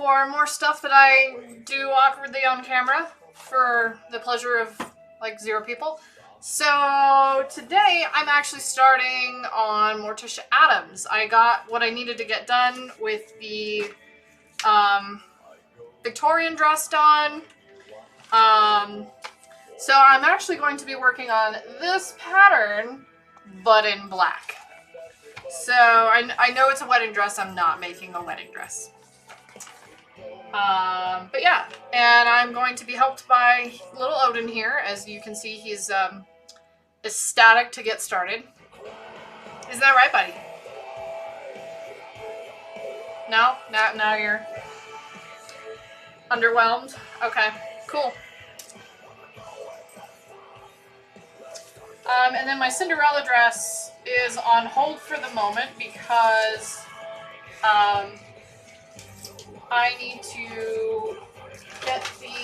for more stuff that I do awkwardly on camera for the pleasure of like 0 people. So today I'm actually starting on Morticia Addams. I got what I needed to get done with the Victorian dress done. So I'm actually going to be working on this pattern, but in black. So I know it's a wedding dress. I'm not making a wedding dress. But yeah, and I'm going to be helped by little Odin here. As you can see, he's ecstatic to get started. Isn't that right, buddy? No? Now you're underwhelmed? Okay, cool. And then my Cinderella dress is on hold for the moment because I need to get the...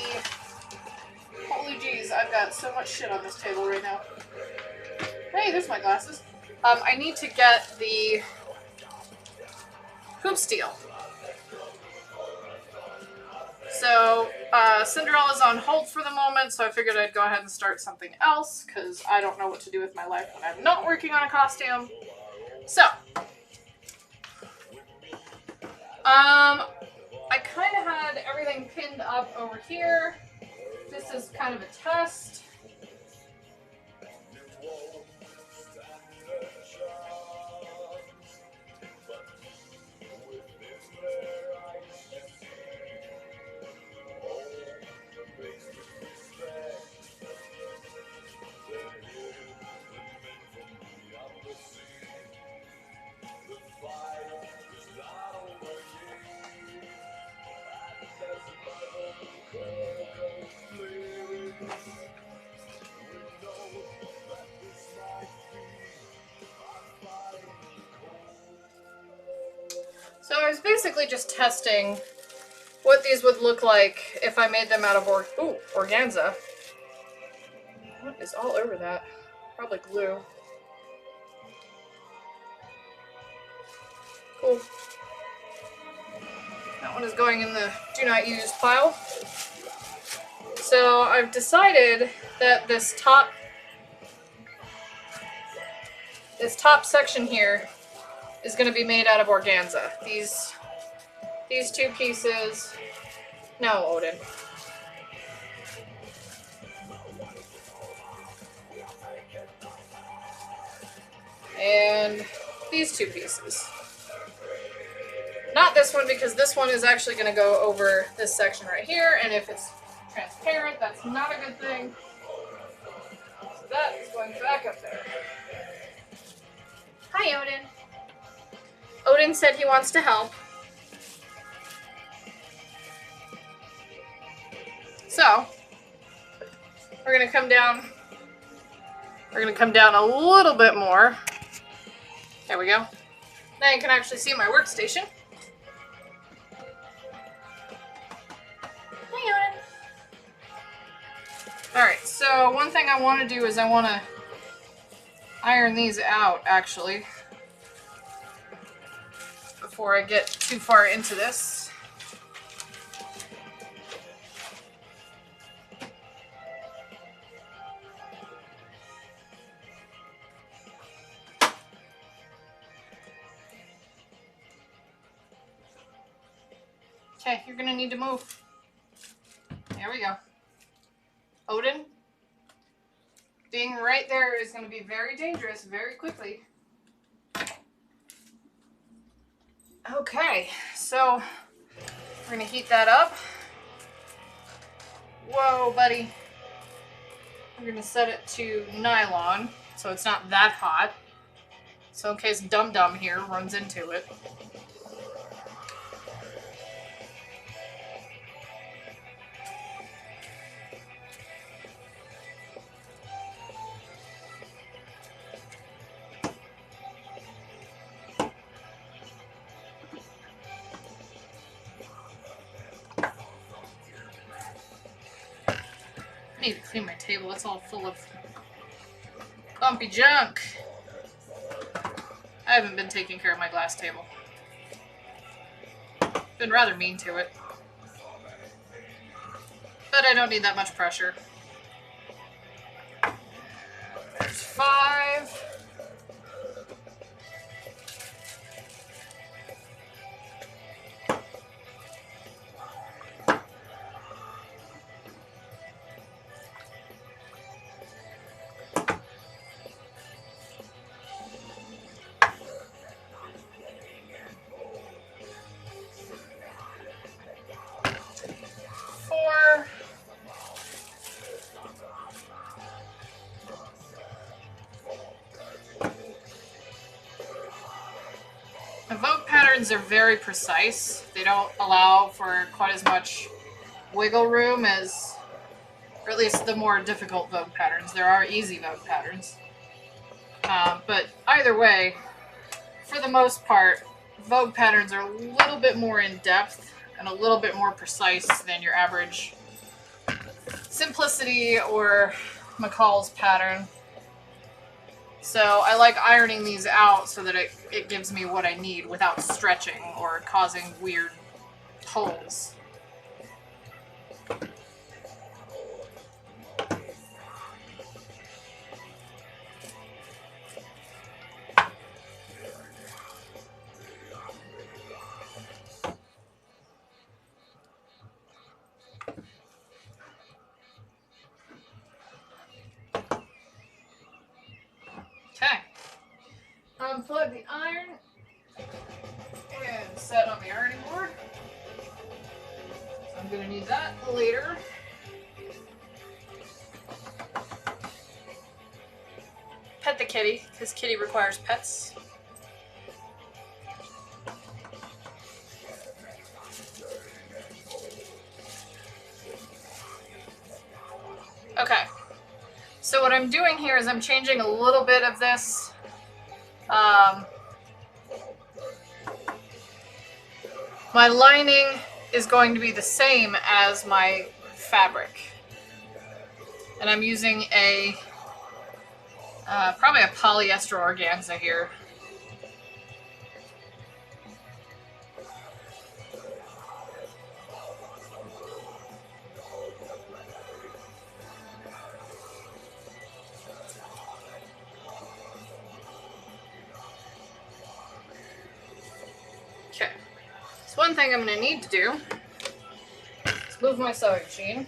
Holy jeez, I've got so much shit on this table right now. Hey, there's my glasses. I need to get the hoop steel. So, Cinderella's on hold for the moment, so I figured I'd go ahead and start something else, because I don't know what to do with my life when I'm not working on a costume. So, I kind of had everything pinned up over here. This is kind of a test. So I was basically just testing what these would look like if I made them out of organza. What is all over that? Probably glue. Cool. That one is going in the do not use pile. So I've decided that this top section here is going to be made out of organza. These 2 pieces. No, Odin. And these 2 pieces. Not this one, because this one is actually going to go over this section right here, and if it's transparent, that's not a good thing. So that is going back up there. Hi, Odin. Odin said he wants to help. So, we're going to come down a little bit more. There we go. Now you can actually see my workstation. Hi, Odin. Alright, so one thing I want to do is I want to iron these out, actually, before I get too far into this. Okay, you're gonna need to move. There we go. Odin, being right there is gonna be very dangerous very quickly. Okay, so we're gonna heat that up. Whoa, buddy. We're gonna set it to nylon, so it's not that hot. So in case Dum Dum here runs into it. I need to clean my table. It's all full of bumpy junk. I haven't been taking care of my glass table. Been rather mean to it. but I don't need that much pressure. There's 5. Vogue patterns are very precise. They don't allow for quite as much wiggle room as, or at least the more difficult Vogue patterns. There are easy Vogue patterns. But either way, for the most part, Vogue patterns are a little bit more in depth and a little bit more precise than your average Simplicity or McCall's pattern. So I like ironing these out so that it gives me what I need without stretching or causing weird holes. Okay. Unplug the iron and set on the ironing board. So I'm going to need that later. Pet the kitty, because kitty requires pets. Okay. So what I'm doing here is I'm changing a little bit of this. My lining is going to be the same as my fabric. And I'm using a probably a polyester organza here. Okay. So one thing I'm going to need to do is move my sewing machine.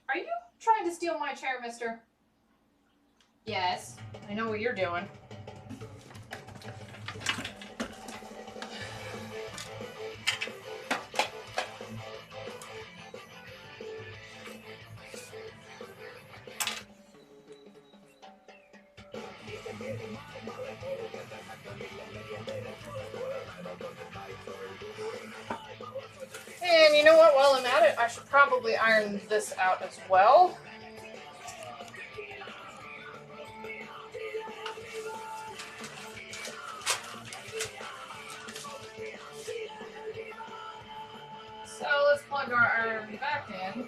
Are you trying to steal my chair, mister? Yes. I know what you're doing. And you know what, while I'm at it, I should probably iron this out as well. So let's plug our iron back in.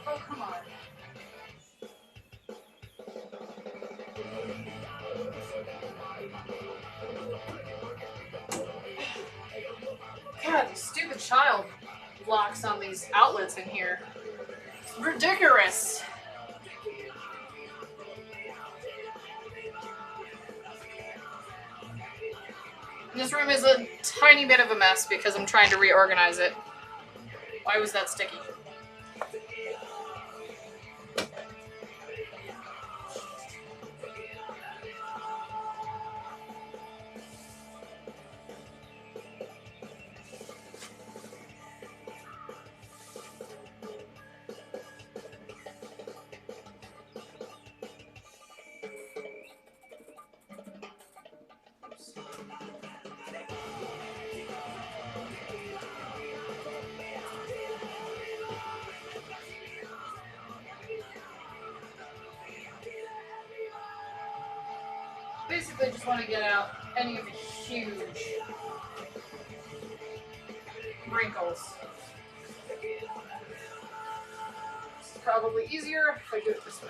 Oh, come on. God, these stupid child locks on these outlets in here. It's ridiculous. This room is a tiny bit of a mess because I'm trying to reorganize it. Why was that sticky? just want to get out any of the huge wrinkles. It's probably easier if I do it this way.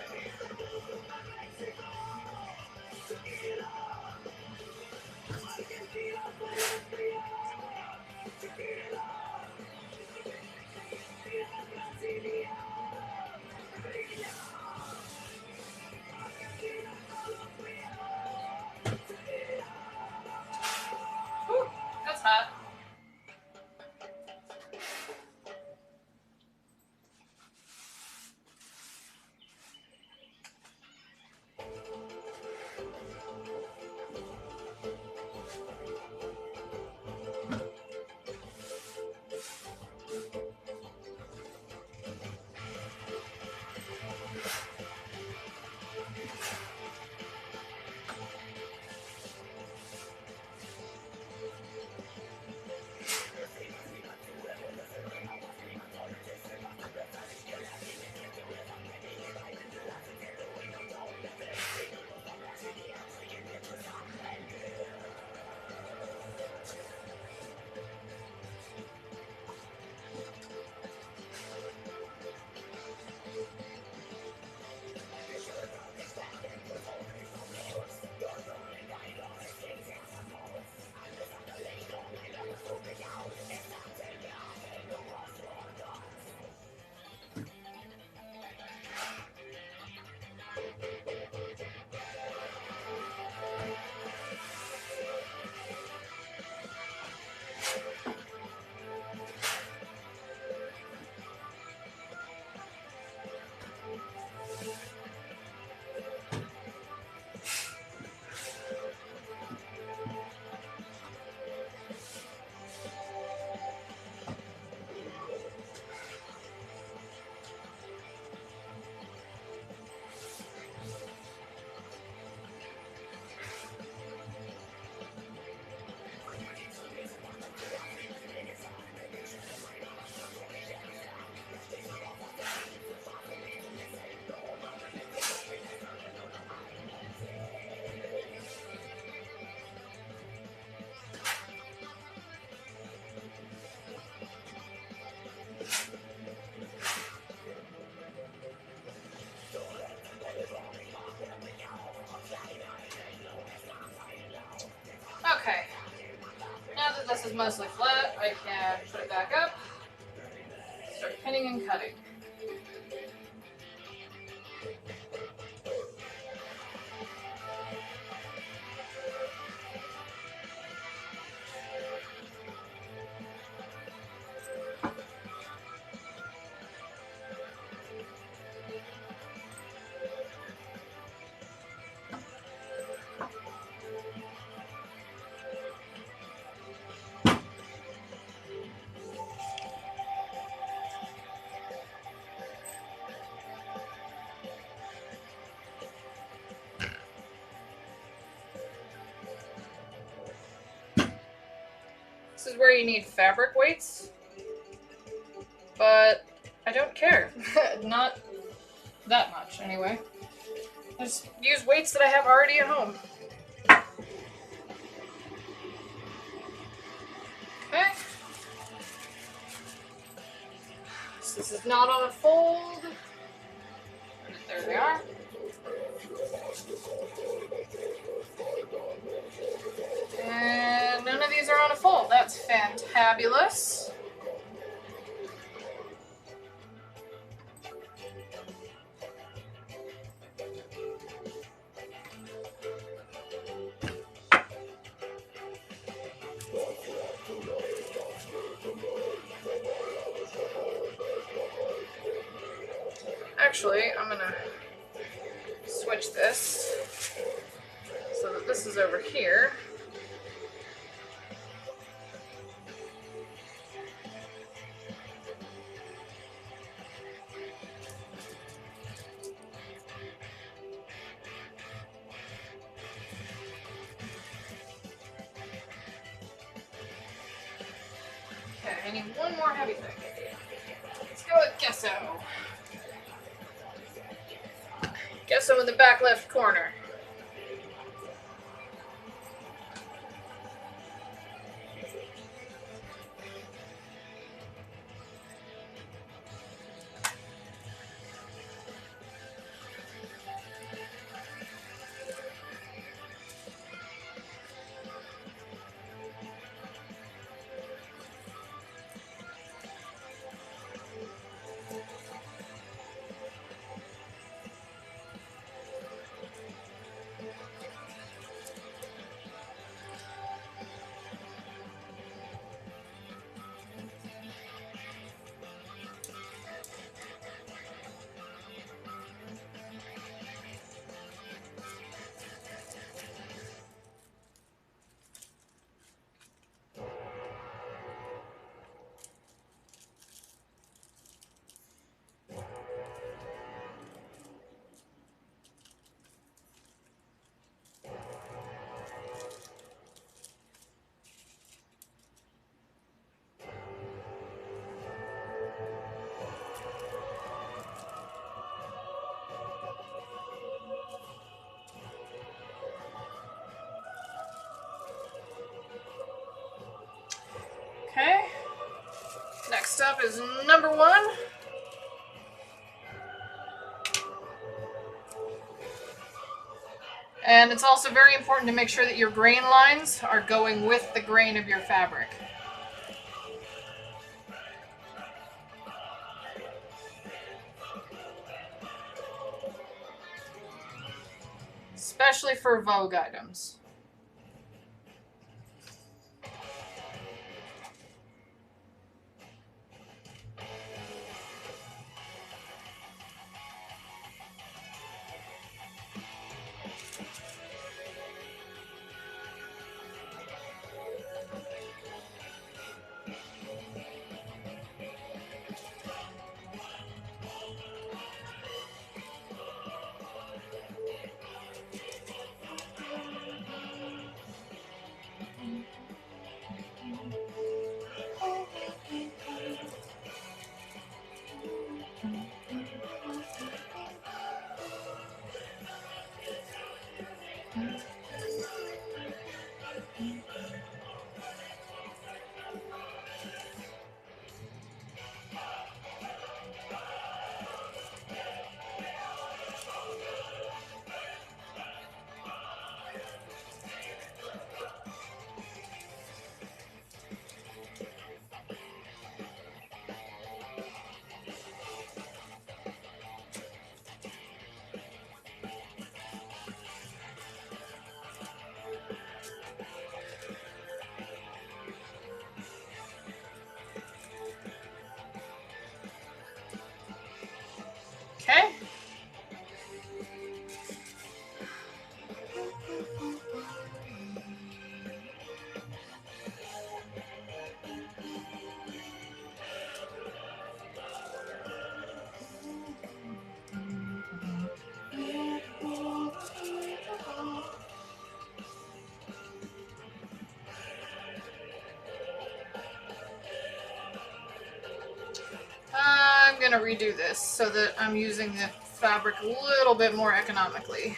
Whew, that's hot. Okay, now that this is mostly flat, I can put it back up, start pinning and cutting. This is where you need fabric weights, but I don't care. Not that much, anyway. I just use weights that I have already at home. Okay. So this is not on a fold. There they are. And none of these are on a fold. That's fantabulous. Actually, I'm gonna switch this so that this is over here. Okay, I need one more heavy thing. Let's go with gesso. Gesso in the back left corner. Next up is number 1. And it's also very important to make sure that your grain lines are going with the grain of your fabric. Especially for Vogue items. Okay. I'm gonna redo this so that I'm using the fabric a little bit more economically.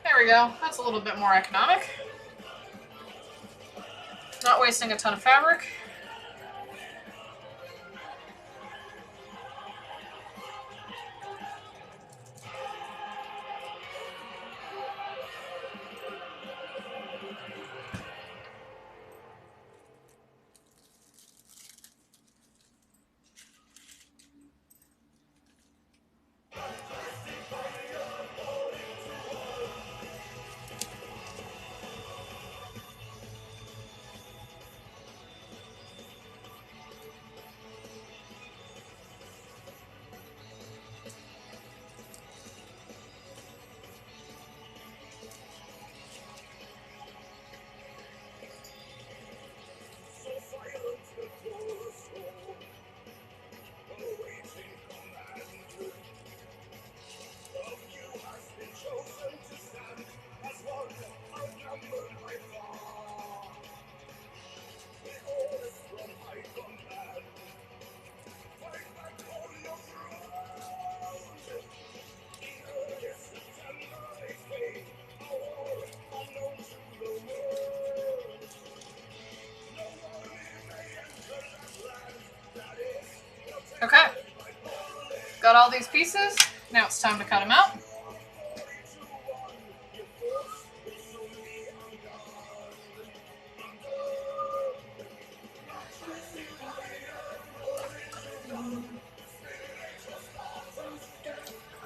There we go. That's a little bit more economic. Not wasting a ton of fabric. Okay. Got all these pieces. Now it's time to cut them out.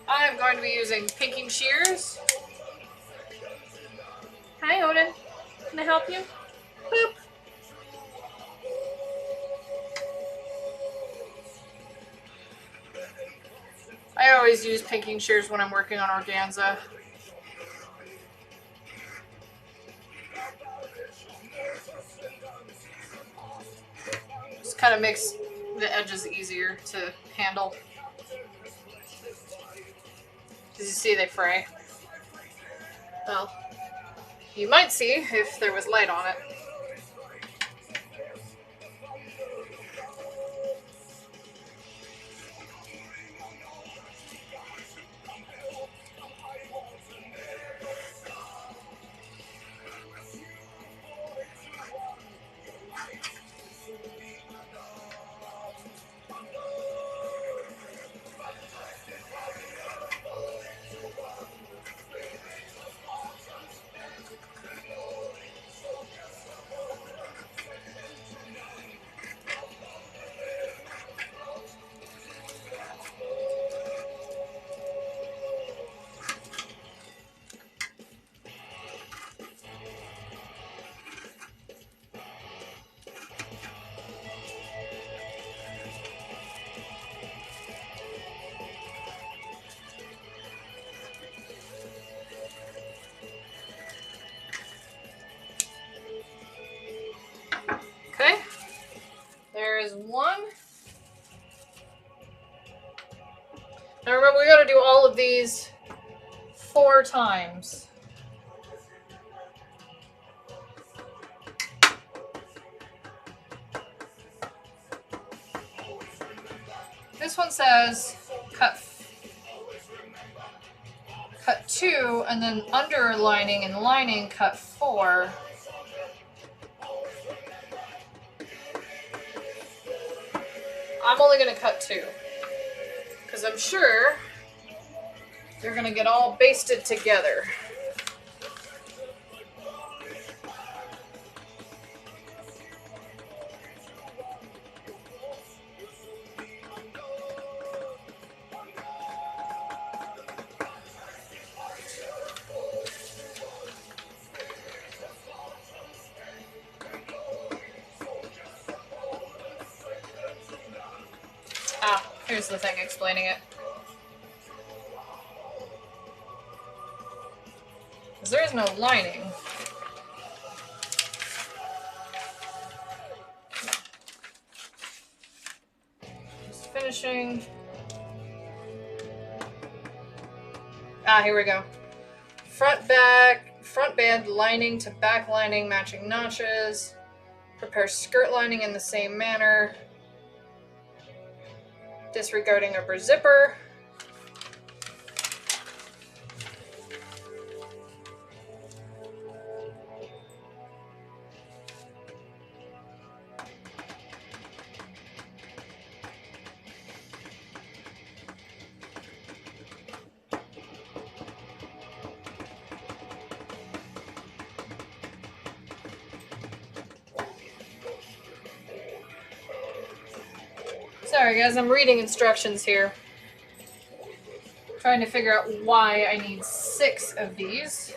I am going to be using pinking shears. Hi, Odin. Can I help you? Boop. I always use pinking shears when I'm working on organza. Just kind of makes the edges easier to handle. As you see, they fray. Well, you might see if there was light on it. Okay, there is one. Now remember, we got to do all of these 4 times. This one says cut 2, and then underlining and lining cut 4. I'm only going to cut 2, because I'm sure they're going to get all basted together. Here's the thing explaining it. Because there is no lining. Just finishing. Here we go. Front band lining to back lining, matching notches. Prepare skirt lining in the same manner. Disregarding upper zipper. Sorry guys, I'm reading instructions here. Trying to figure out why I need 6 of these.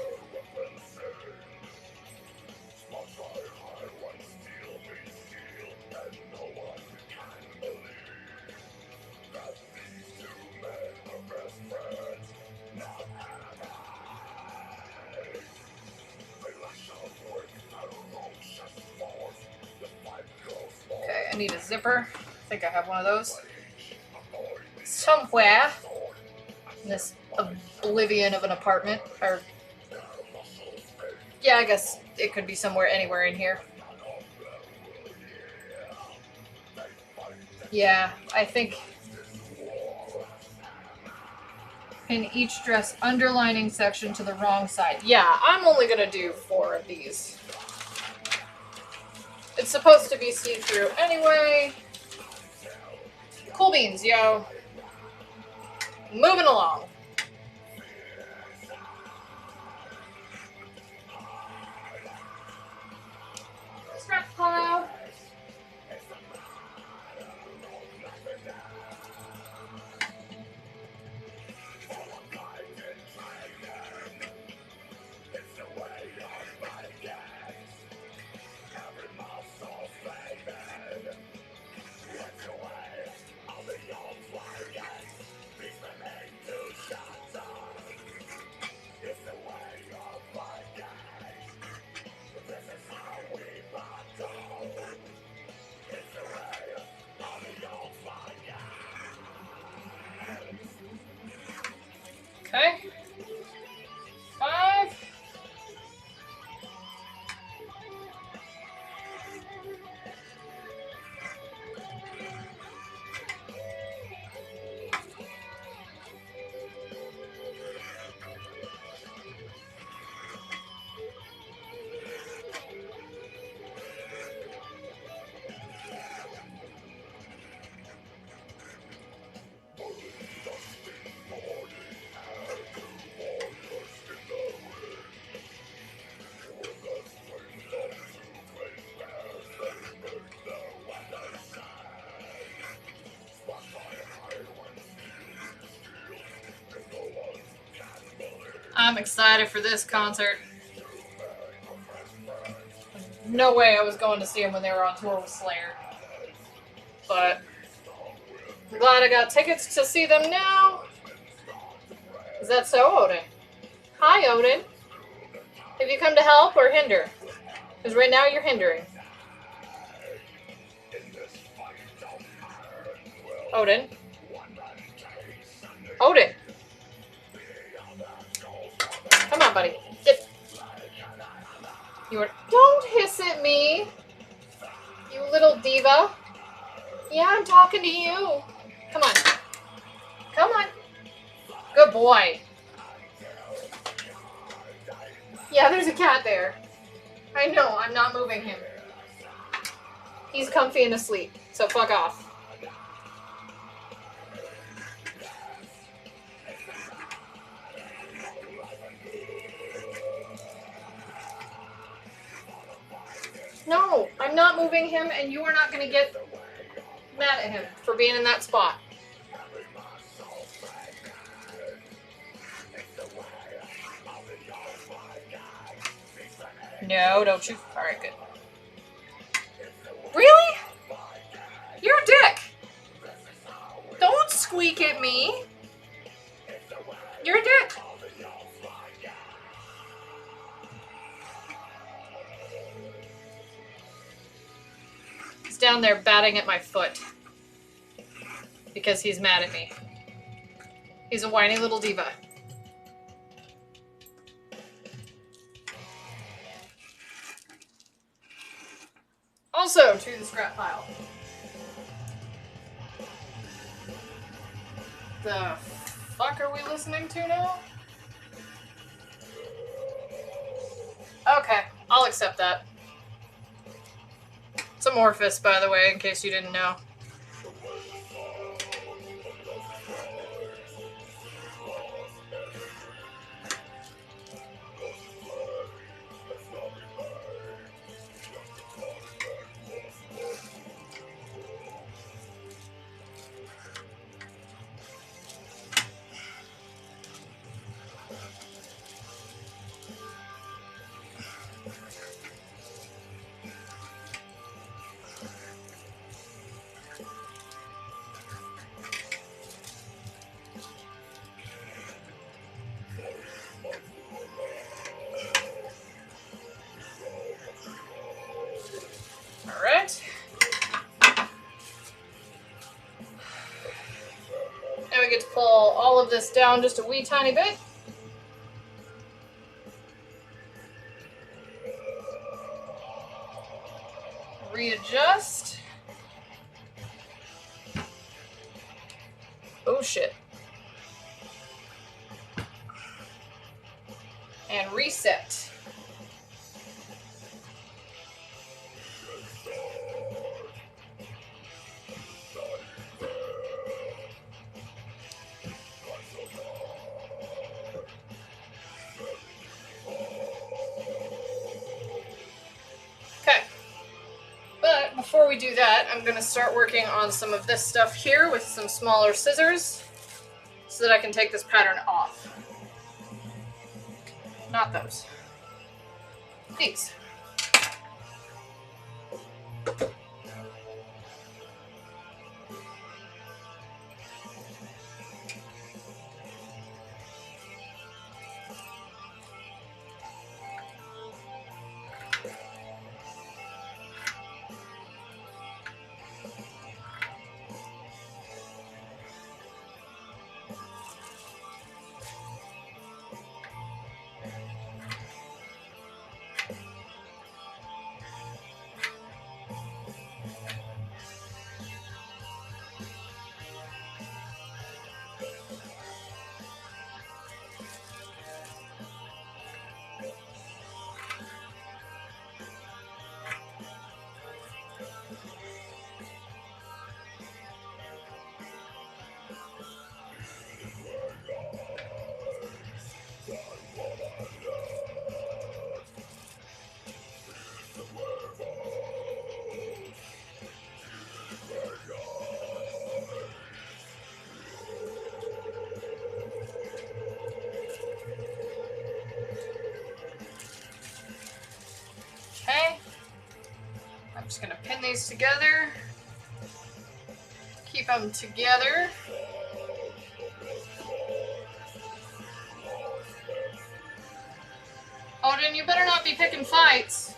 Okay, I need a zipper. I think I have one of those somewhere in this oblivion of an apartment, or yeah, I guess it could be somewhere, anywhere in here. Yeah, I think in each dress underlining section to the wrong side. Yeah, I'm only gonna do 4 of these. It's supposed to be see-through anyway. Cool beans, yo. Moving along. Scrap pile. Okay. 5. I'm excited for this concert. No way I was going to see them when they were on tour with Slayer. But I'm glad I got tickets to see them now. Is that so, Odin? Hi, Odin. Have you come to help or hinder? Because right now you're hindering. Odin. Odin. Come on, buddy. Get. You are. Don't hiss at me. You little diva. Yeah, I'm talking to you. Come on. Come on. Good boy. Yeah, there's a cat there. I know, I'm not moving him. He's comfy and asleep, so fuck off. No, I'm not moving him, and you are not going to get mad at him for being in that spot. No, don't you. Alright, good. Really? You're a dick. Don't squeak at me. You're a dick. He's down there batting at my foot. Because he's mad at me. He's a whiny little diva. Also to the scrap pile. The fuck are we listening to now? Okay, I'll accept that. It's amorphous, by the way, in case you didn't know. Alright. Now we get to pull all of this down just a wee tiny bit. Readjust. Oh shit. And reset. before we do that, I'm going to start working on some of this stuff here with some smaller scissors so that I can take this pattern off. Not those. These. Okay, I'm just going to pin these together, keep them together. Odin, you better not be picking fights.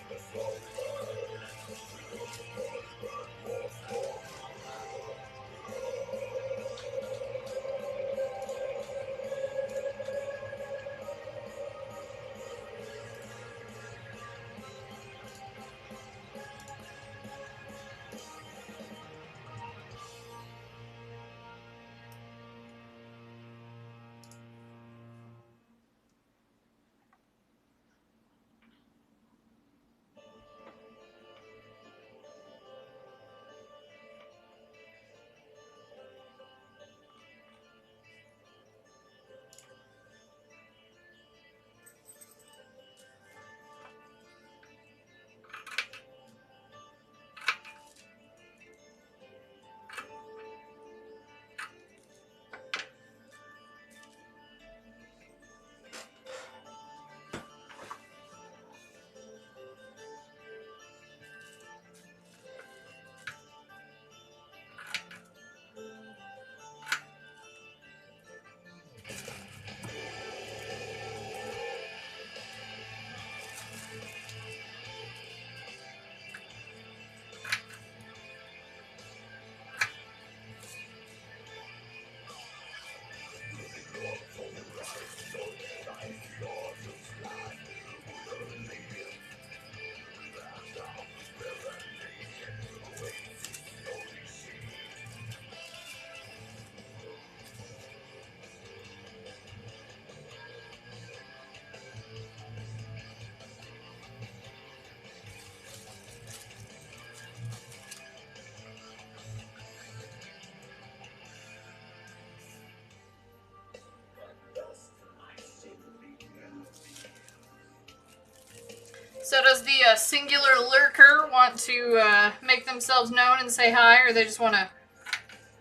So does the singular lurker want to make themselves known and say hi, or they just want to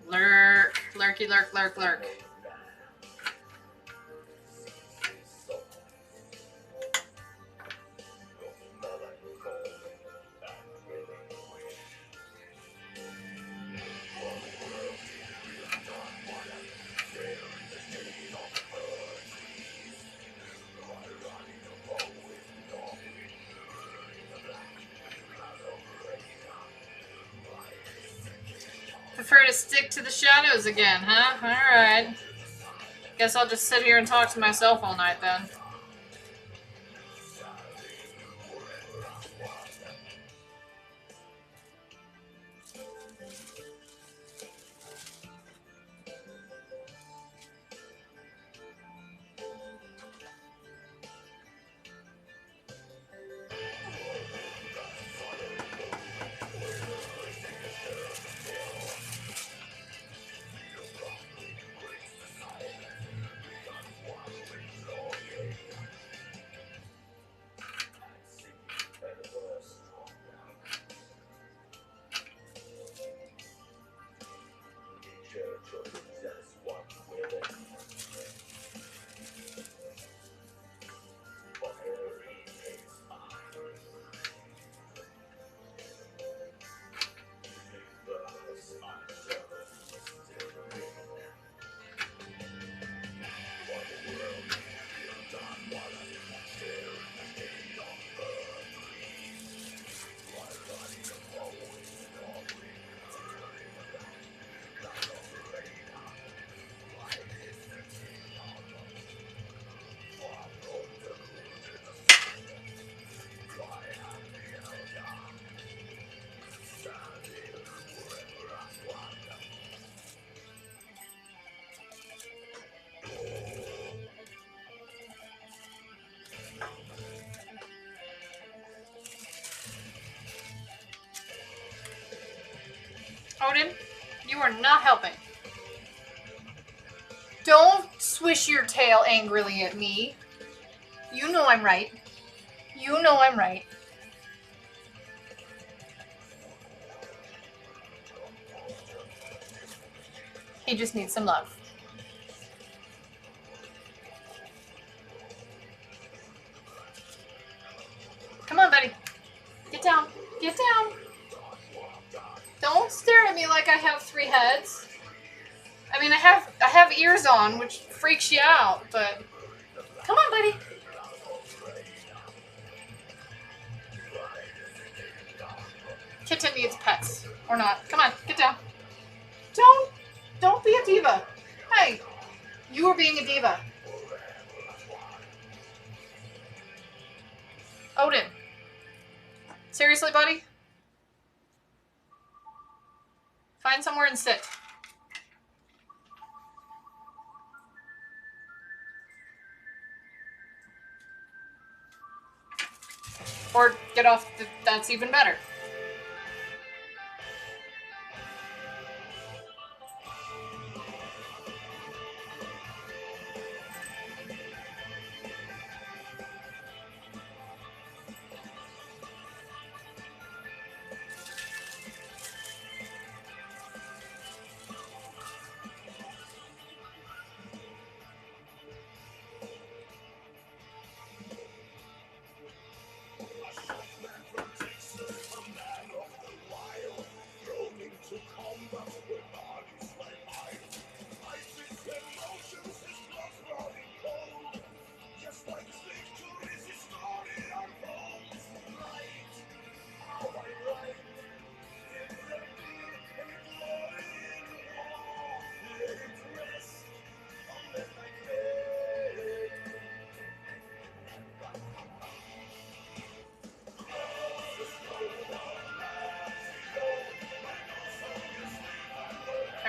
lurk, lurky, lurk, lurk, lurk? Prefer to stick to the shadows again, huh? Alright. Guess I'll just sit here and talk to myself all night then. Odin, you are not helping. Don't swish your tail angrily at me. You know I'm right. You know I'm right. He just needs some love. Come on, buddy. Get down. Get down. Don't stare at me like I have 3 heads. I mean, I have ears on, which freaks you out, but come on, buddy. Kitten needs pets. Or not. Come on, get down. Don't be a diva. Hey, you are being a diva. Odin. Seriously, buddy? Find somewhere and sit. Or get off, that's even better.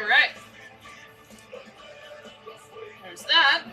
Alright. There's that.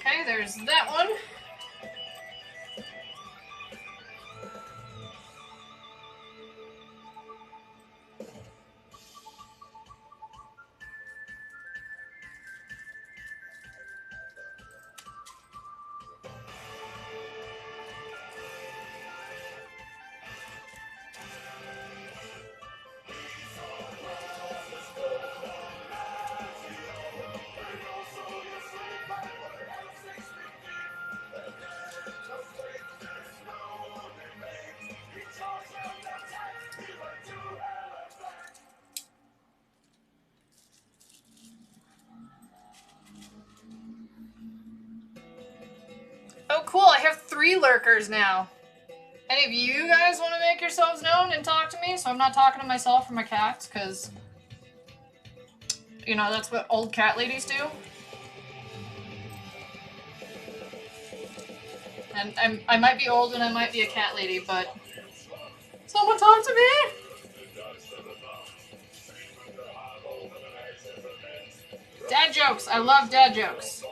Okay, there's that one. Oh, cool. I have 3 lurkers now. Any of you guys want to make yourselves known and talk to me? So I'm not talking to myself or my cats, because, you know, that's what old cat ladies do. And I might be old and I might be a cat lady, but someone talk to me! Dad jokes. I love dad jokes.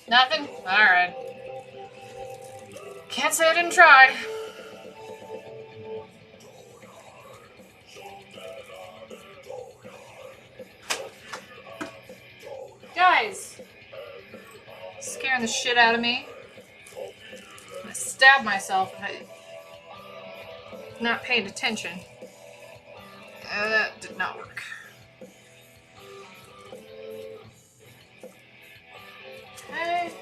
Nothing? Alright. Can't say I didn't try. Guys! Scaring the shit out of me. I'm gonna stab myself if I'm not paying attention. That did not work. Okay.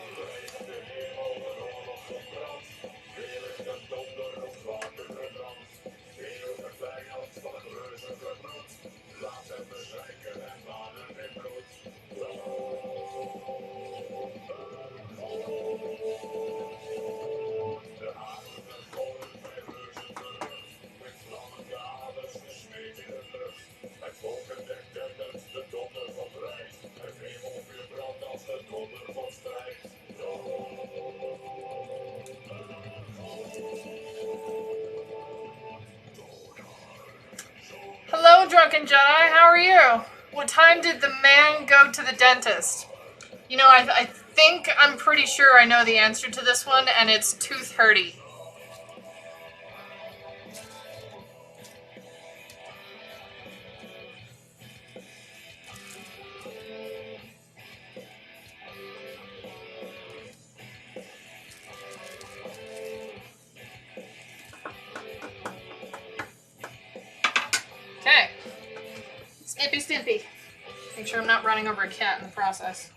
Hello, Drunken Jedi. How are you? What time did the man go to the dentist? You know, I think I'm pretty sure I know the answer to this one, and it's 2:30. Okay. Snippy Stimpy. Make sure I'm not running over a cat in the process.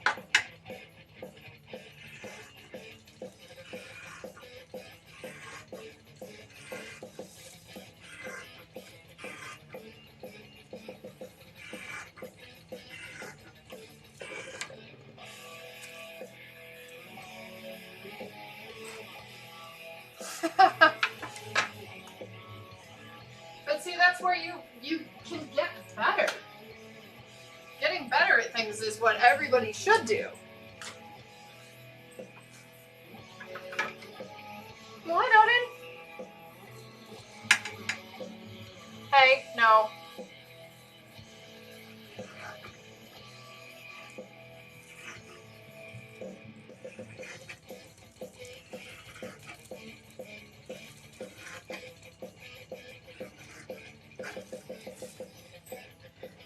But see, that's where you can get better. Getting better at things is what everybody should do. What, Odin? Hey, no.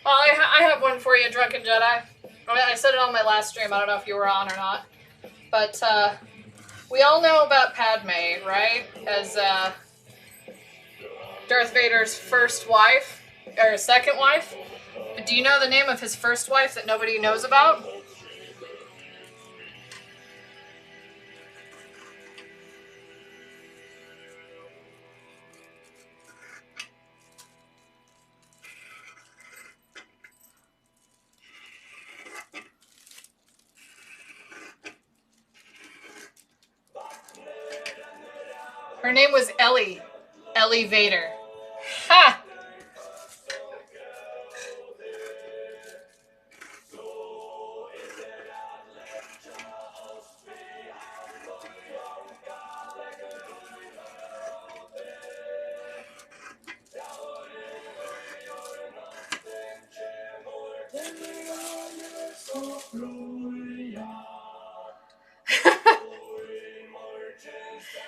Well, I have one for you, Drunken Jedi. I said it on my last stream. I don't know if you were on or not. But we all know about Padme, right? As Darth Vader's first wife, or second wife. But do you know the name of his first wife that nobody knows about? Her name was Ellie. Ellie Vader. Ha!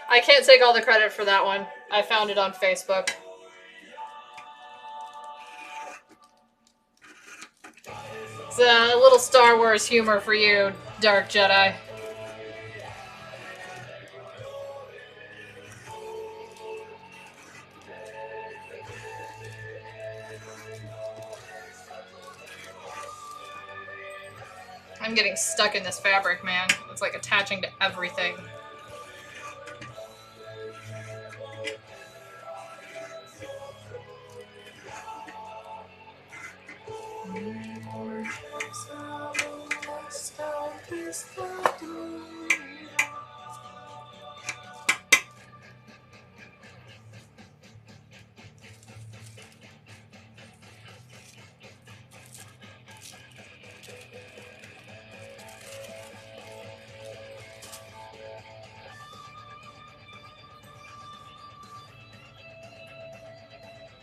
I can't take all the credit for that one. I found it on Facebook. It's a little Star Wars humor for you, Dark Jedi. I'm getting stuck in this fabric, man. It's like attaching to everything.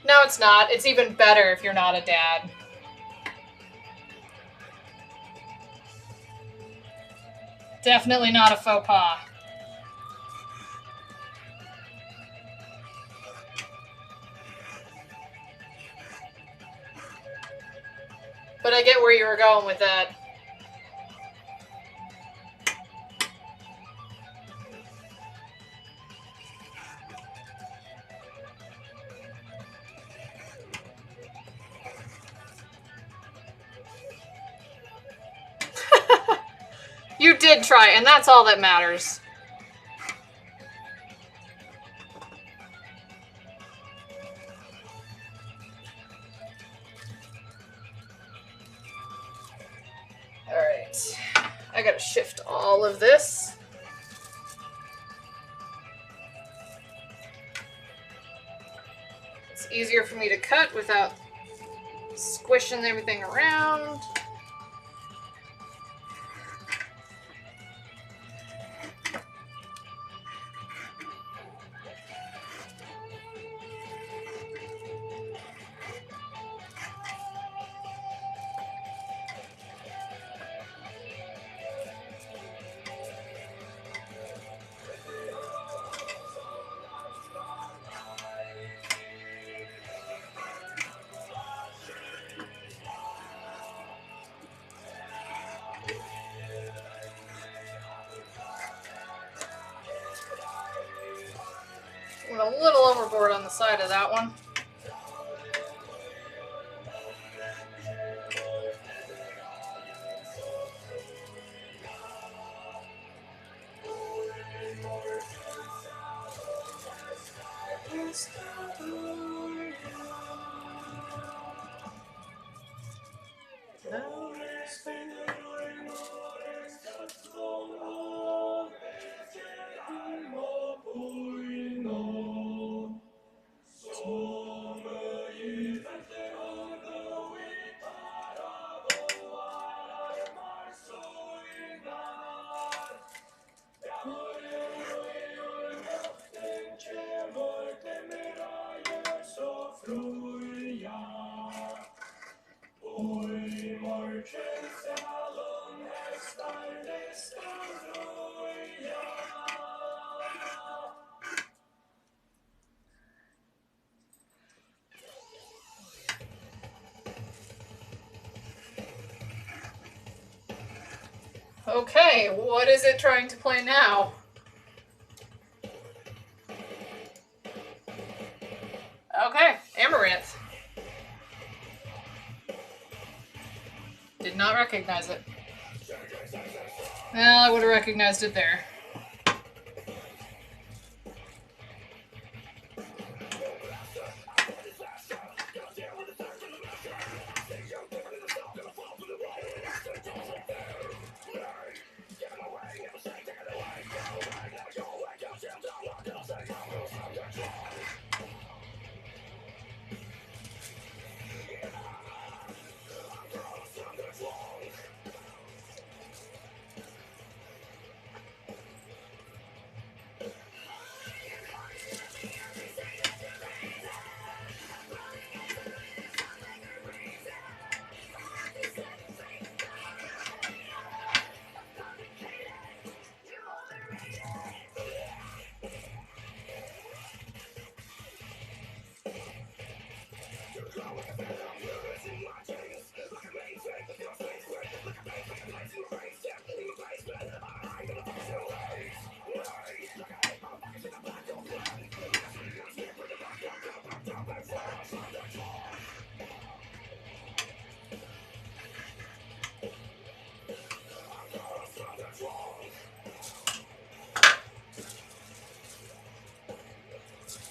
No, it's not. It's even better if you're not a dad. Definitely not a faux pas. But I get where you were going with that. You did try, and that's all that matters. Alright. I gotta shift all of this. It's easier for me to cut without squishing everything around. Went a little overboard on the side of that one. Okay, what is it trying to play now? Okay, Amaranth. Did not recognize it. Well, I would have recognized it there.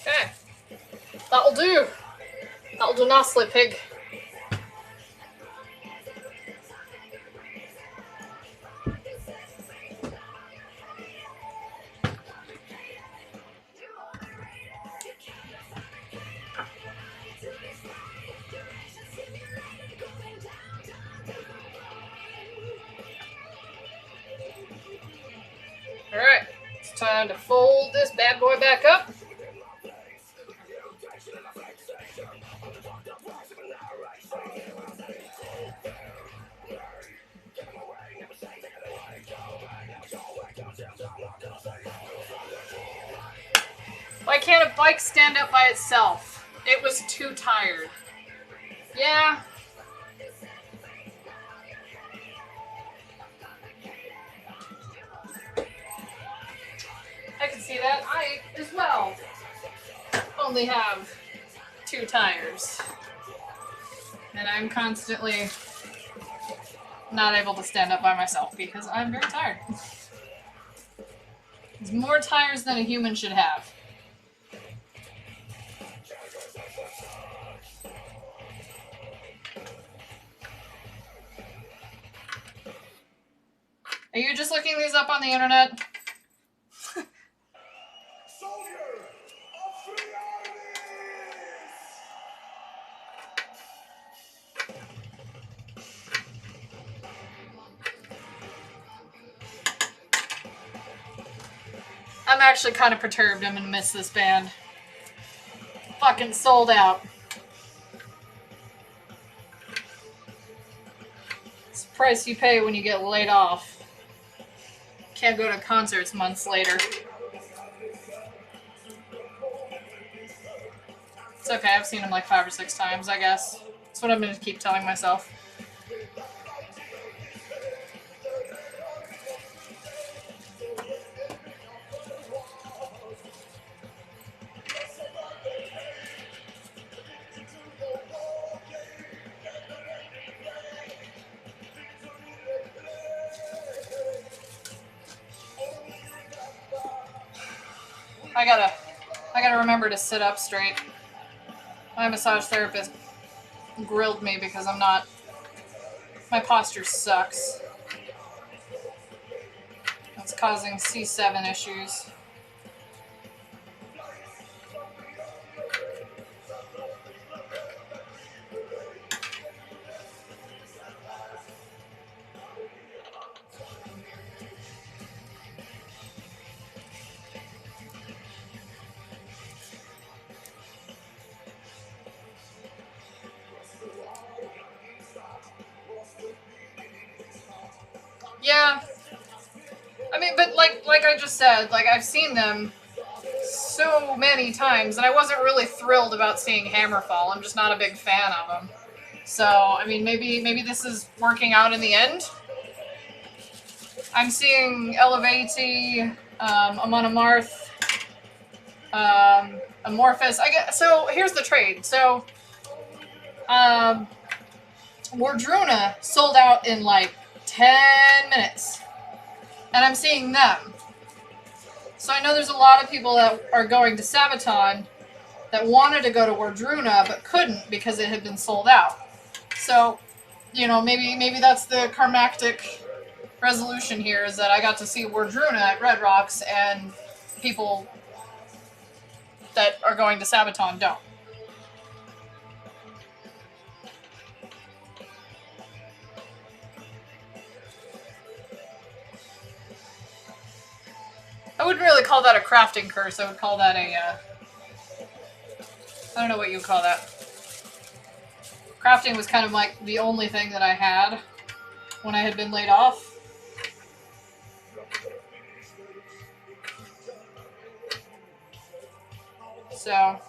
Okay. That'll do. That'll do nicely, pig. Alright, it's time to fold this bad boy back up. Why can't a bike stand up by itself? It was too tired. Yeah. I can see that. I, as well, only have 2 tires. And I'm constantly not able to stand up by myself because I'm very tired. There's more tires than a human should have. Are you just looking these up on the internet? I'm actually kind of perturbed. I'm gonna miss this band. Fucking sold out. It's the price you pay when you get laid off. Can't go to concerts months later. It's okay, I've seen them like 5 or 6 times, I guess. That's what I'm gonna keep telling myself. I gotta remember to sit up straight. My massage therapist grilled me because my posture sucks. It's causing C7 issues. Yeah. I mean, but like I just said, like I've seen them so many times, and I wasn't really thrilled about seeing Hammerfall. I'm just not a big fan of them. So, I mean, maybe this is working out in the end. I'm seeing Elevati, Amon Amarth, Amorphous. So here's the trade. So, Wardruna sold out in like 10 minutes. And I'm seeing them. So I know there's a lot of people that are going to Sabaton that wanted to go to Wardruna but couldn't because it had been sold out. So, you know, maybe that's the karmactic resolution here, is that I got to see Wardruna at Red Rocks and people that are going to Sabaton don't. I wouldn't really call that a crafting curse. I would call that a, I don't know what you would call that. Crafting was kind of like the only thing that I had when I had been laid off. So,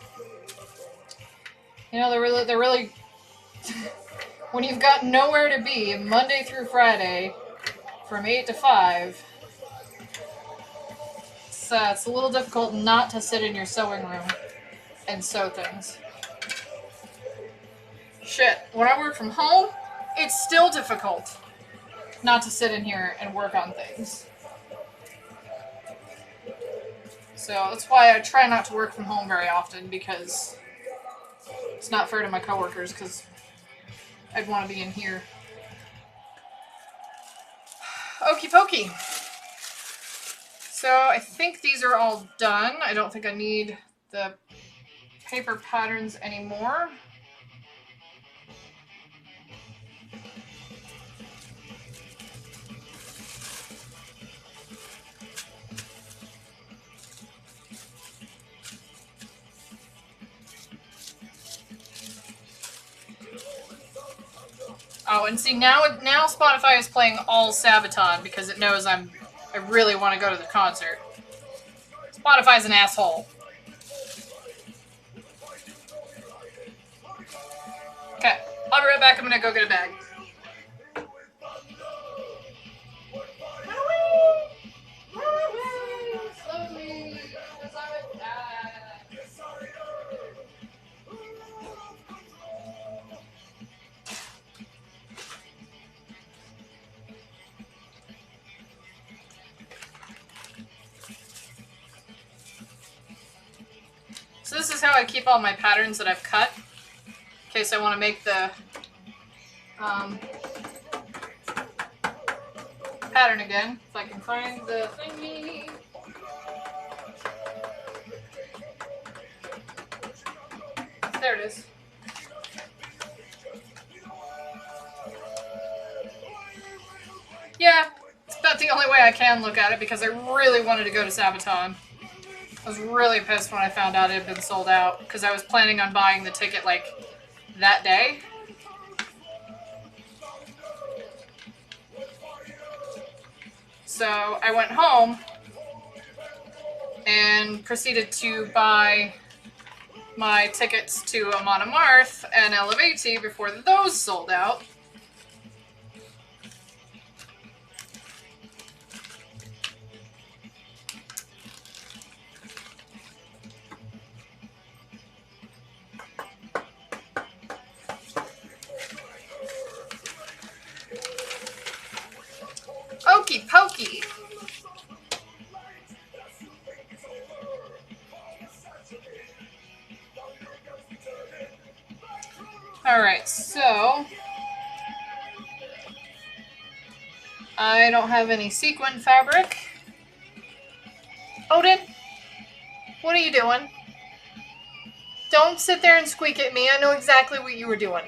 you know, they're really, when you've got nowhere to be Monday through Friday from 8 to 5, it's a little difficult not to sit in your sewing room and sew things. Shit, when I work from home, it's still difficult not to sit in here and work on things. So that's why I try not to work from home very often, because it's not fair to my coworkers, because I'd want to be in here. Okie pokey. So I think these are all done. I don't think I need the paper patterns anymore. Oh, and see, now Spotify is playing all Sabaton because it knows I really want to go to the concert. Spotify's an asshole. Okay, I'll be right back. I'm gonna go get a bag. So this is how I keep all my patterns that I've cut, in case I want to make the pattern again. If I can find the thingy. There it is. Yeah, it's about the only way I can look at it because I really wanted to go to Sabaton. I was really pissed when I found out it had been sold out because I was planning on buying the ticket like that day. So I went home and proceeded to buy my tickets to Amon Amarth and Elevati before those sold out. Okie pokey. Alright, so I don't have any sequin fabric. Odin, what are you doing? Don't sit there and squeak at me. I know exactly what you were doing.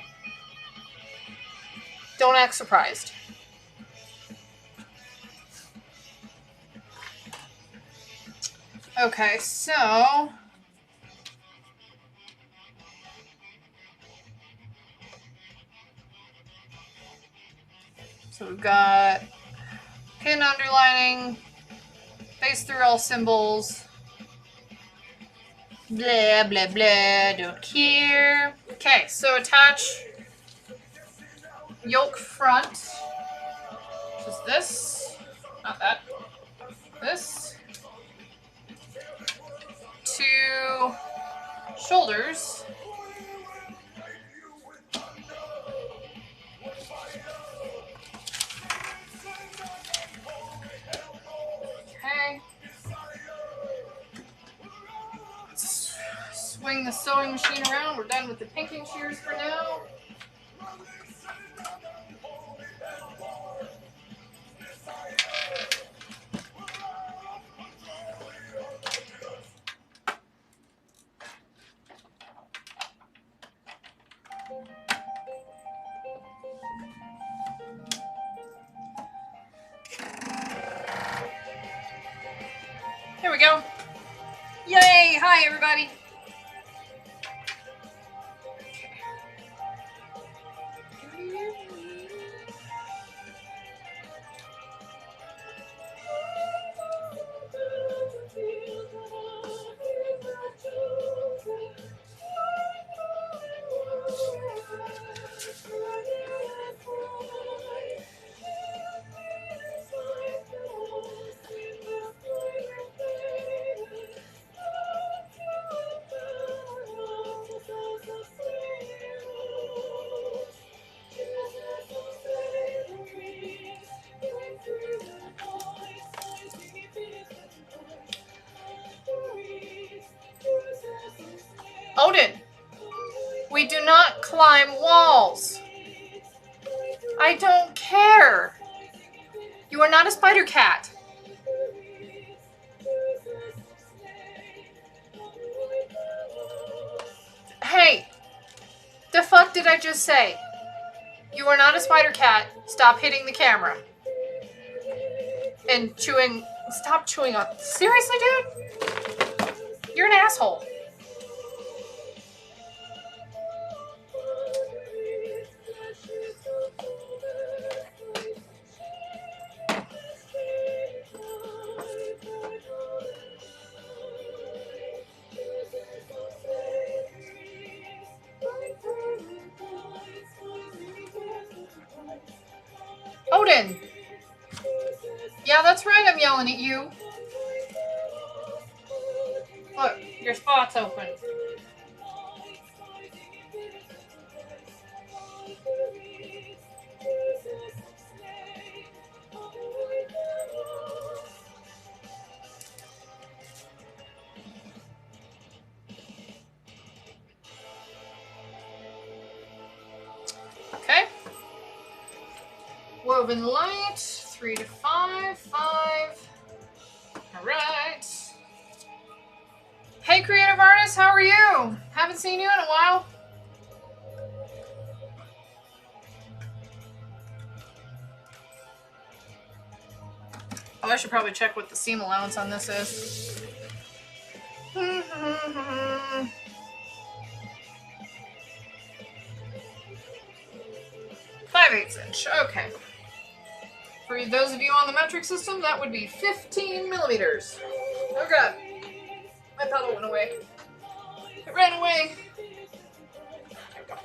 Don't act surprised. Okay, so we've got pin underlining, face through all symbols, blah, blah, blah, don't care. Okay, so attach yoke front, which is this, not that, this, to shoulders. Okay. Swing the sewing machine around. We're done with the pinking shears for now. Here we go. Yay! Hi, everybody. Odin, we do not climb walls. I don't care. You are not a spider cat. Hey, the fuck did I just say? You are not a spider cat. Stop hitting the camera. And chewing. Stop chewing on. Seriously, dude? You're an asshole. open! Yeah, that's right, I'm yelling at you. Look, your spot's open. Okay. Woven light, 3 to 5, 5. Alright. Hey, creative artist, how are you? Haven't seen you in a while. Oh, I should probably check what the seam allowance on this is. 5/8 inch. Okay. For those of you on the metric system, that would be 15 millimeters. Oh god. My pedal went away. It ran away. There we go.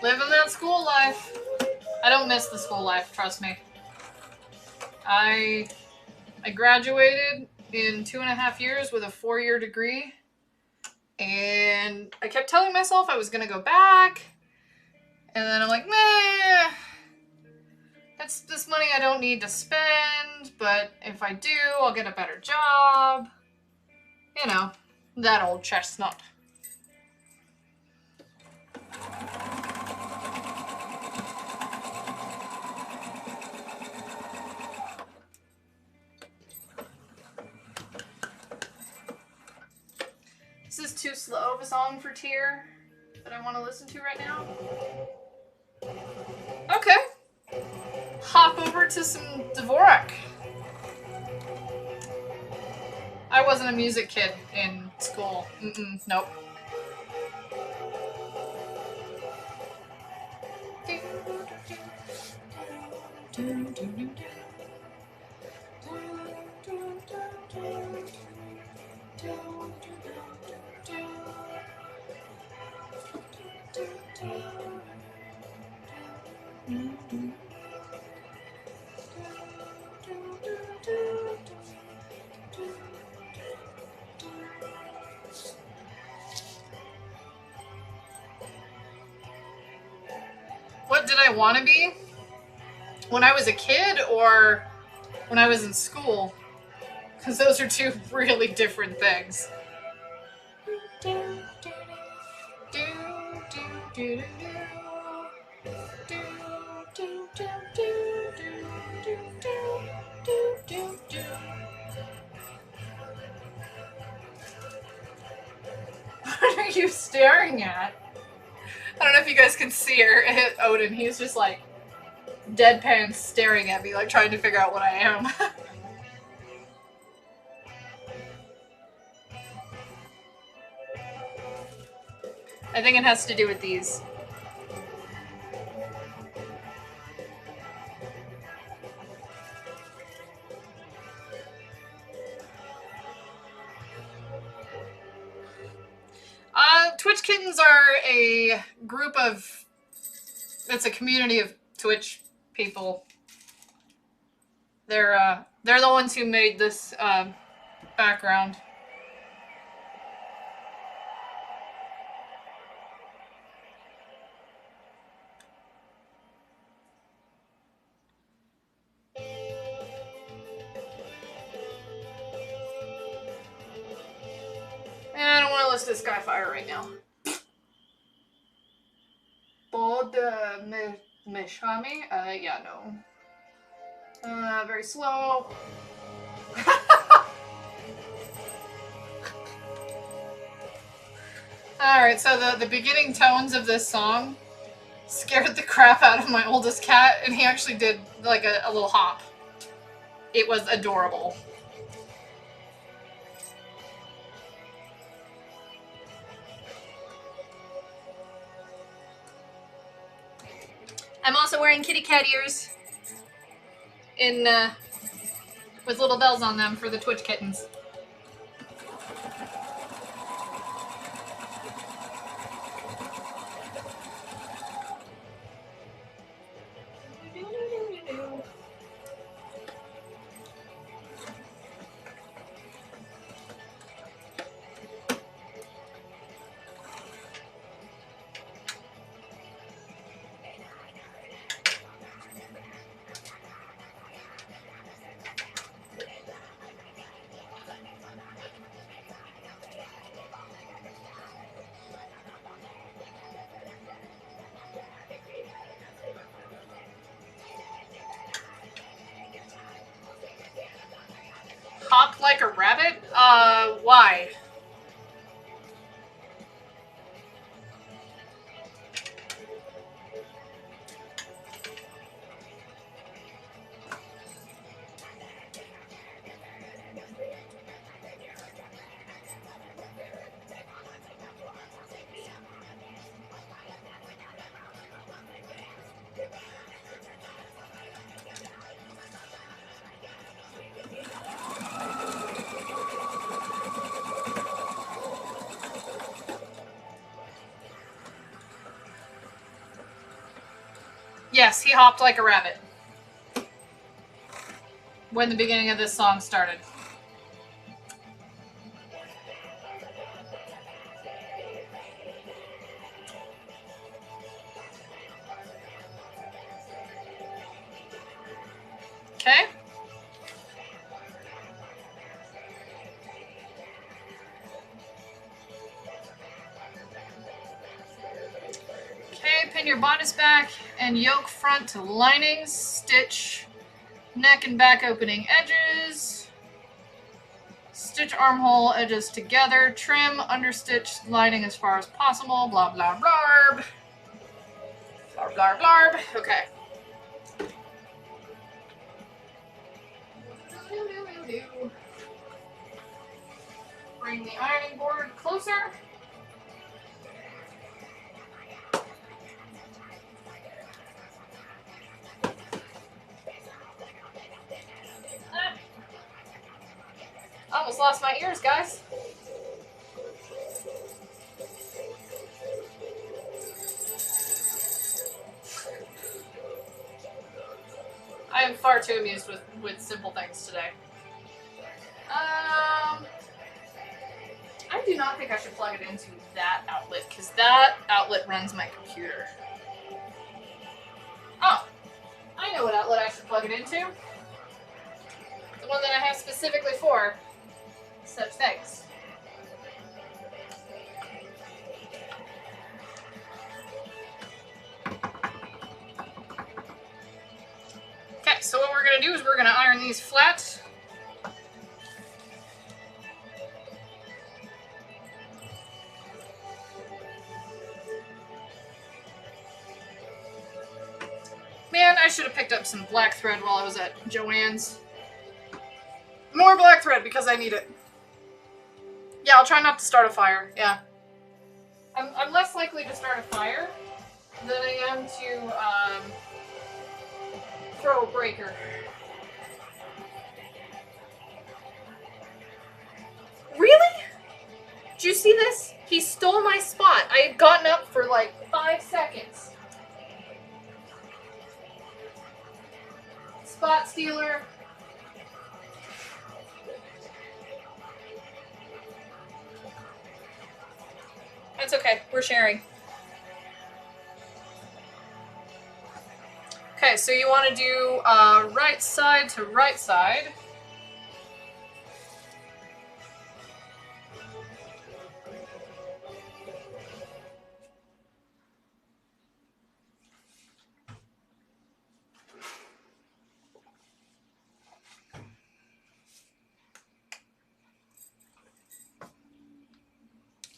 Living that school life. I don't miss the school life, trust me. I graduated in 2.5 years with a 4-year degree, and I kept telling myself I was gonna go back, and then I'm like, nah, that's this money I don't need to spend, but if I do, I'll get a better job. You know, that old chestnut. This is too slow of a song for Tyr that I want to listen to right now. Okay. Hop over to some Dvorak. I wasn't a music kid in school. Nope. What did I want to be? When I was a kid or when I was in school? Because those are two really different things. What are you staring at? I don't know if you guys can see her. Odin, he's just like deadpan staring at me, like trying to figure out what I am. I think it has to do with these. Twitch Kittens are a group of... It's a community of Twitch people. They're the ones who made this background. I don't want to listen to Skyfire right now. Bod Meshami? Yeah, no. Very slow. Alright, so the beginning tones of this song scared the crap out of my oldest cat, and he actually did like a little hop. It was adorable. I'm also wearing kitty cat ears. in with little bells on them for the Twitch kittens. Hop like a rabbit? Why? Yes, he hopped like a rabbit when the beginning of this song started. Okay. Okay, pin your bodice back and yoke front to linings, stitch neck and back opening edges, stitch armhole edges together, trim understitch lining as far as possible, blah blah blarb. Blarb blarb blarb. Okay. Bring the ironing board closer. I almost lost my ears, guys. I am far too amused with simple things today. I do not think I should plug it into that outlet, because that outlet runs my computer. Oh, I know what outlet I should plug it into. The one that I have specifically for such things. Okay, so what we're going to do is we're going to iron these flat. Man, I should have picked up some black thread while I was at Joann's. More black thread because I need it. Yeah, I'll try not to start a fire. Yeah. I'm less likely to start a fire than I am to throw a breaker. Really? Did you see this? He stole my spot. I had gotten up for like 5 seconds. Spot stealer. That's okay. We're sharing. Okay, so you want to do right side to right side.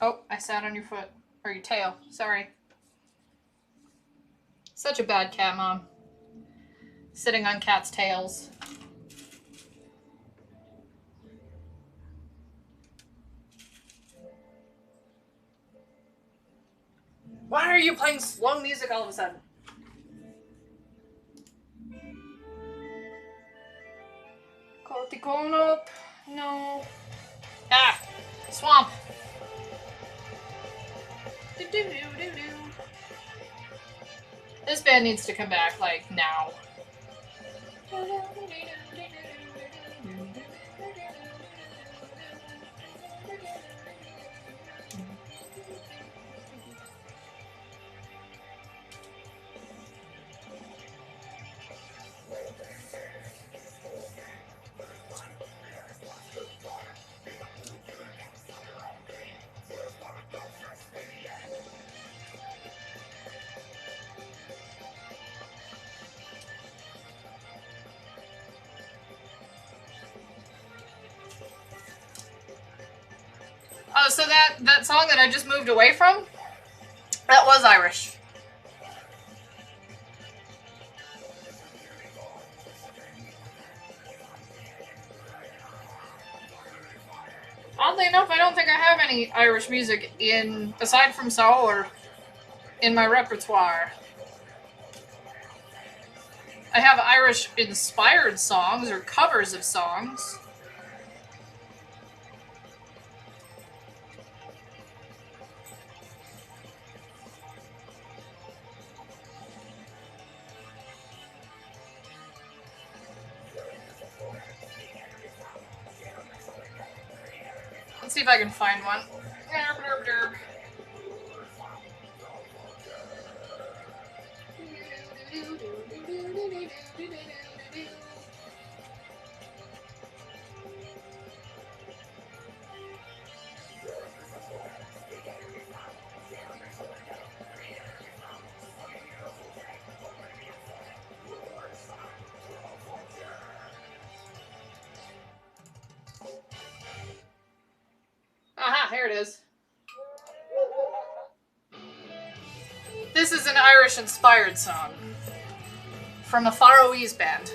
Oh, I sat on your foot. Or your tail. Sorry. Such a bad cat mom. Sitting on cats' tails. Why are you playing slow music all of a sudden? up, they're going up. No. Ah! Swamp! This band needs to come back, like, now. Oh, so that song that I just moved away from, that was Irish. Oddly enough, I don't think I have any Irish music aside from soul, in my repertoire. I have Irish-inspired songs or covers of songs. Let's see if I can find one. Aha, here it is. This is an Irish-inspired song from a Faroese band.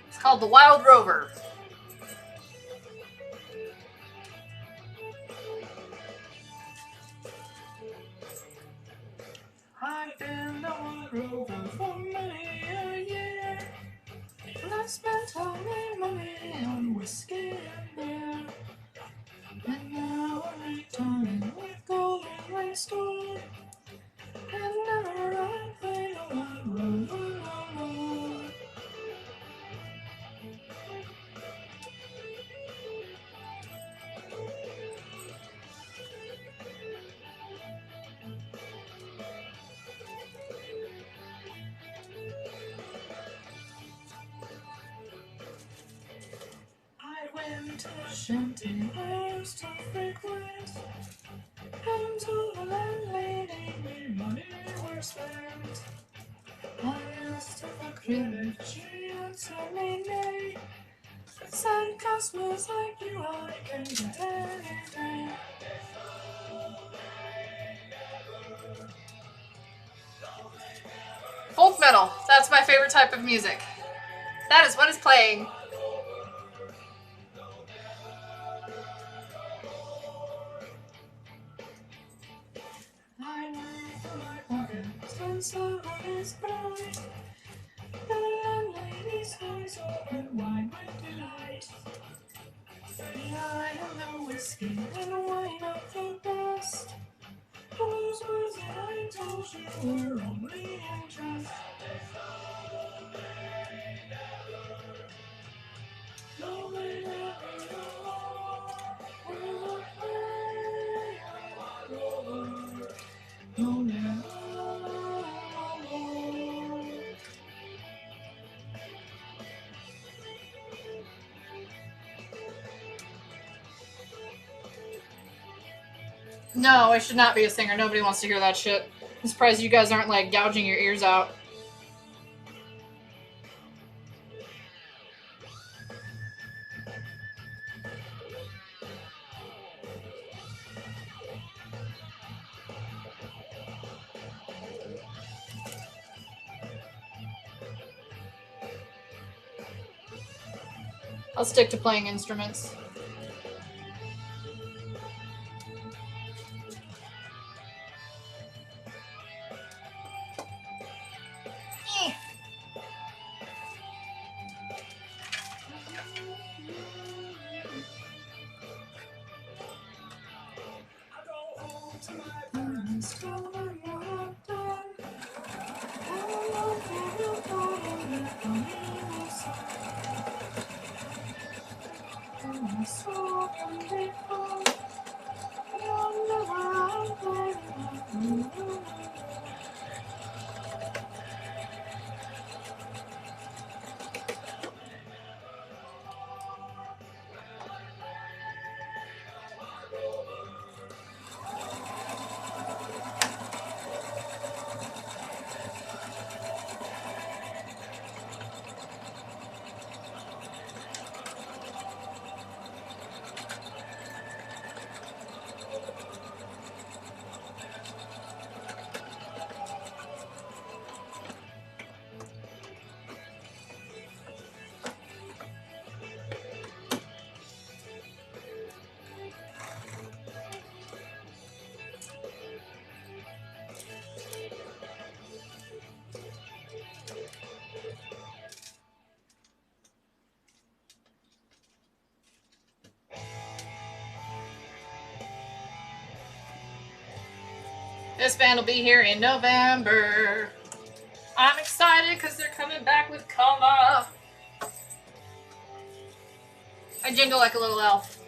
It's called The Wild Rover. I've been the Wild Rover for many a year, and I've spent all my money on whiskey and beer. And now I'm returning with gold and restored, and never I play the Wild Rover no more. I went to a shanty I used to frequent, and to the landlady my money was spent. I asked if I could, she answered me nay. Said customers like you I can get anything. Folk metal, that's my favorite type of music. That is what is playing. I went for my pockets and so is bright. The landlady's eyes open wide with delight. I am the whiskey and wine of the best. Those words that I told you were only in jest. No, they never know where the play over. No, never. No, I should not be a singer. Nobody wants to hear that shit. I'm surprised you guys aren't, like, gouging your ears out. I'll stick to playing instruments. This band will be here in November. I'm excited because they're coming back with Coma. I jingle like a little elf.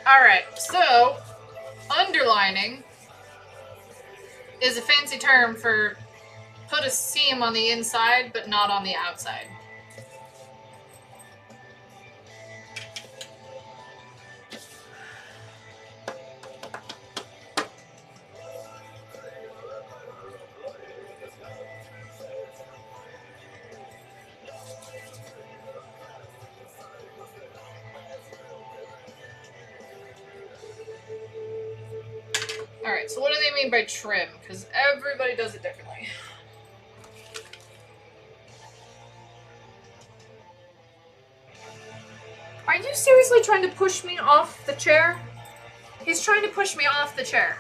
Alright, so underlining is a fancy term for put a seam on the inside but not on the outside. Alright, so what do they mean by trim? Because everybody does it differently. Are you seriously trying to push me off the chair? He's trying to push me off the chair.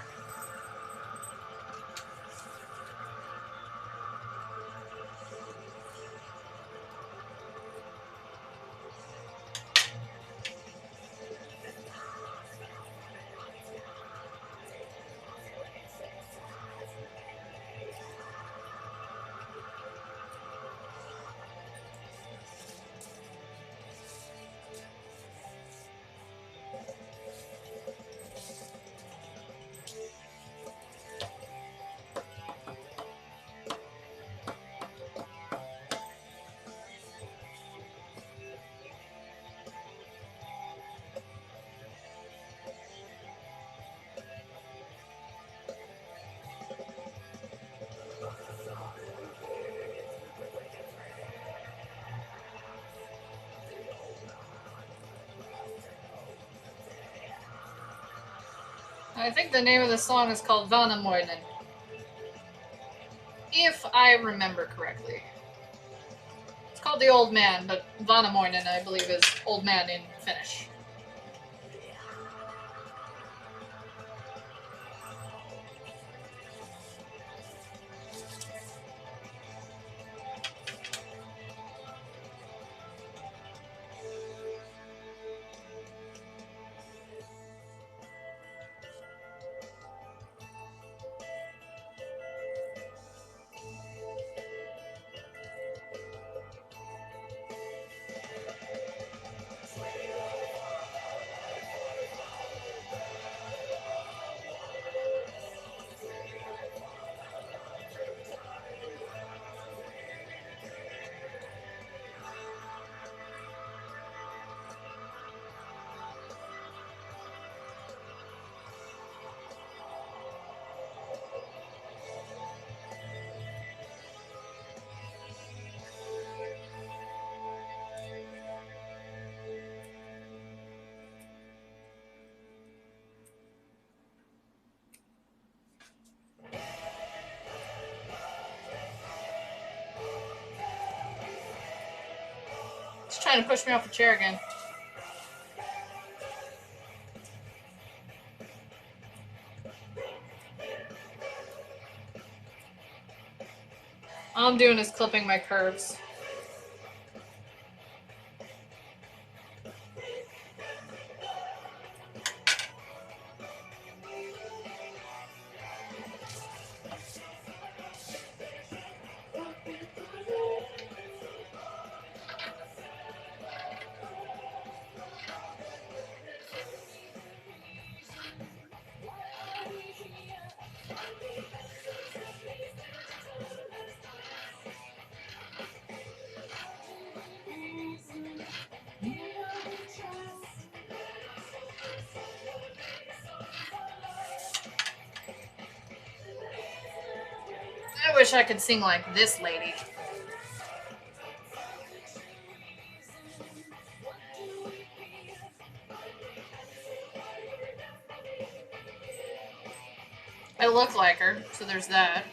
I think the name of the song is called Vanamoinen. If I remember correctly. It's called The Old Man, but Vanamoinen, I believe, is Old Man in Finnish. He's trying to push me off the chair again. All I'm doing is clipping my curves. I wish I could sing like this lady. I look like her, so there's that.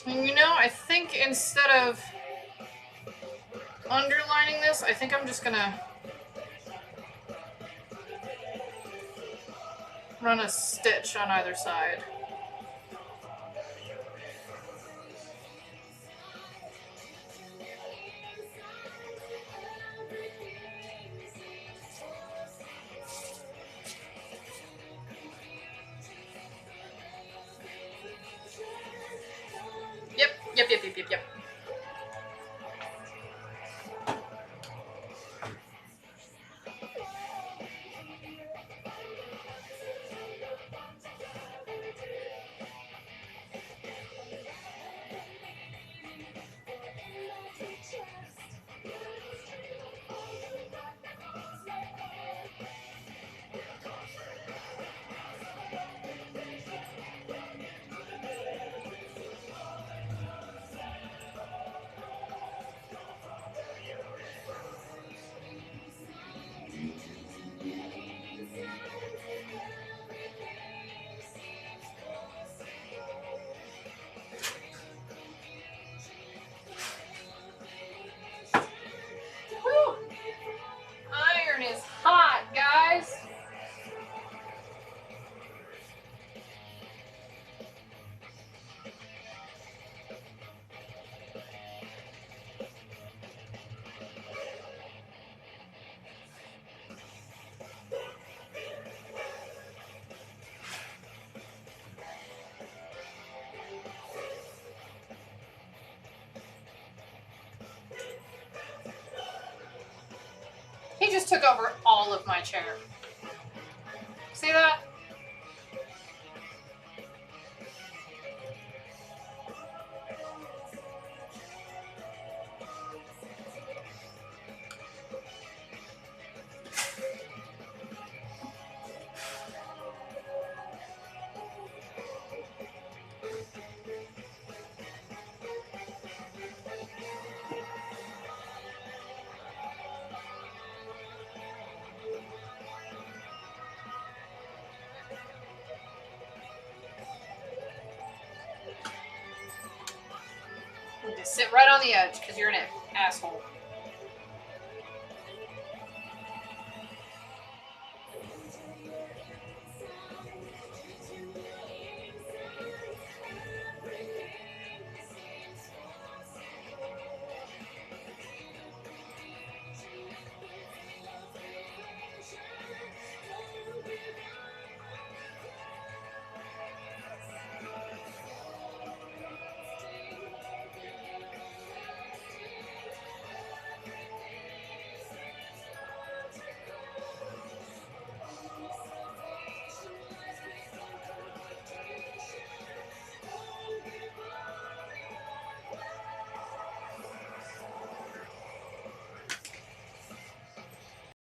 And you know, I think instead of underlining this, I think I'm just gonna run a stitch on either side. Yep. Woo! Iron is hot, guys. He just took over all of my chair. See that? Sit right on the edge because you're an asshole.